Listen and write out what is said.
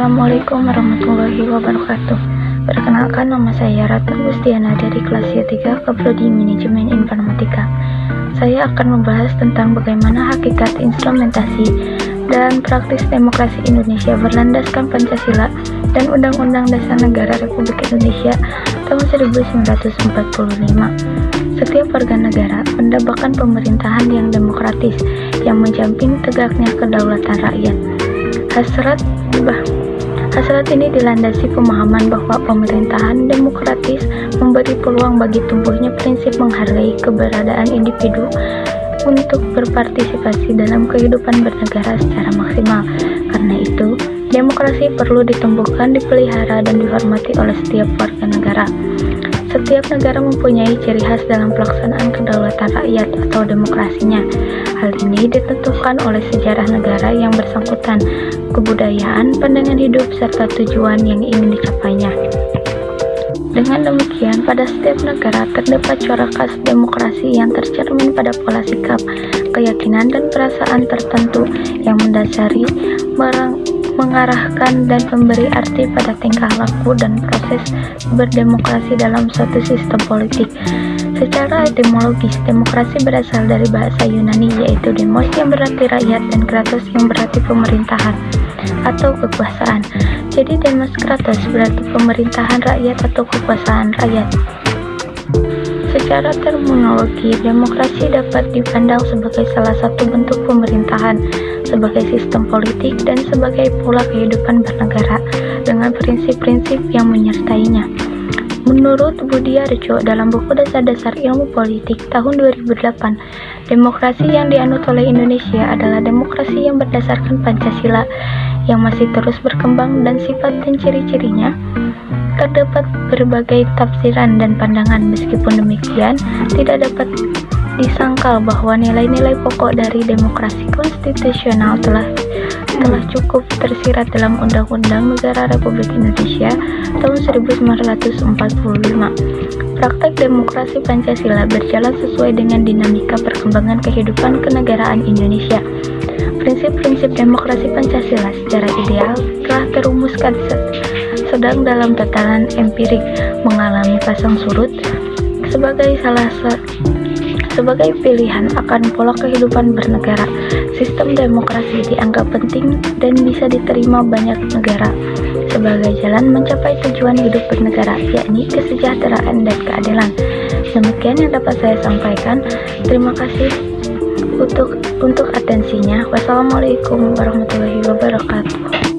Assalamualaikum warahmatullahi wabarakatuh. Perkenalkan, nama saya Ratu Gustiana dari kelas Y3 Keprodi Manajemen Informatika. Saya akan membahas tentang bagaimana hakikat instrumentasi dan praktis demokrasi Indonesia berlandaskan Pancasila dan Undang-Undang Dasar Negara Republik Indonesia tahun 1945. Setiap warga negara mendambakan pemerintahan yang demokratis yang menjamin tegaknya kedaulatan rakyat. Hasrat ini dilandasi pemahaman bahwa pemerintahan demokratis memberi peluang bagi tumbuhnya prinsip menghargai keberadaan individu untuk berpartisipasi dalam kehidupan bernegara secara maksimal. Karena itu, demokrasi perlu ditumbuhkan, dipelihara, dan dihormati oleh setiap warga negara. Setiap negara mempunyai ciri khas dalam pelaksanaan kedaulatan rakyat atau demokrasinya. Hal ini ditentukan oleh sejarah negara yang bersangkutan, kebudayaan, pandangan hidup, serta tujuan yang ingin dicapainya. Dengan demikian, pada setiap negara terdapat corak khas demokrasi yang tercermin pada pola sikap, keyakinan, dan perasaan tertentu yang mendasari, mengarahkan, dan memberi arti pada tingkah laku dan proses berdemokrasi dalam suatu sistem politik. Secara etimologis, demokrasi berasal dari bahasa Yunani, yaitu demos yang berarti rakyat dan kratos yang berarti pemerintahan atau kekuasaan. Jadi demos kratos berarti pemerintahan rakyat atau kekuasaan rakyat. Secara terminologi, demokrasi dapat dipandang sebagai salah satu bentuk pemerintahan, sebagai sistem politik, dan sebagai pola kehidupan bernegara dengan prinsip-prinsip yang menyertainya. Menurut Budiarjo dalam buku Dasar-Dasar Ilmu Politik tahun 2008, demokrasi yang dianut oleh Indonesia adalah demokrasi yang berdasarkan Pancasila yang masih terus berkembang, dan sifat dan ciri-cirinya terdapat berbagai tafsiran dan pandangan. Meskipun demikian, tidak dapat disangkal bahwa nilai-nilai pokok dari demokrasi konstitusional telah cukup tersirat dalam Undang-Undang Negara Republik Indonesia tahun 1945. Praktek demokrasi Pancasila berjalan sesuai dengan dinamika perkembangan kehidupan kenegaraan Indonesia. Prinsip-prinsip demokrasi Pancasila secara ideal telah terumuskan, sedang dalam tataran empirik mengalami pasang surut sebagai pilihan akan pola kehidupan bernegara. Sistem demokrasi dianggap penting dan bisa diterima banyak negara sebagai jalan mencapai tujuan hidup bernegara, yakni kesejahteraan dan keadilan. Demikian yang dapat saya sampaikan. Terima kasih untuk atensinya. Wassalamualaikum warahmatullahi wabarakatuh.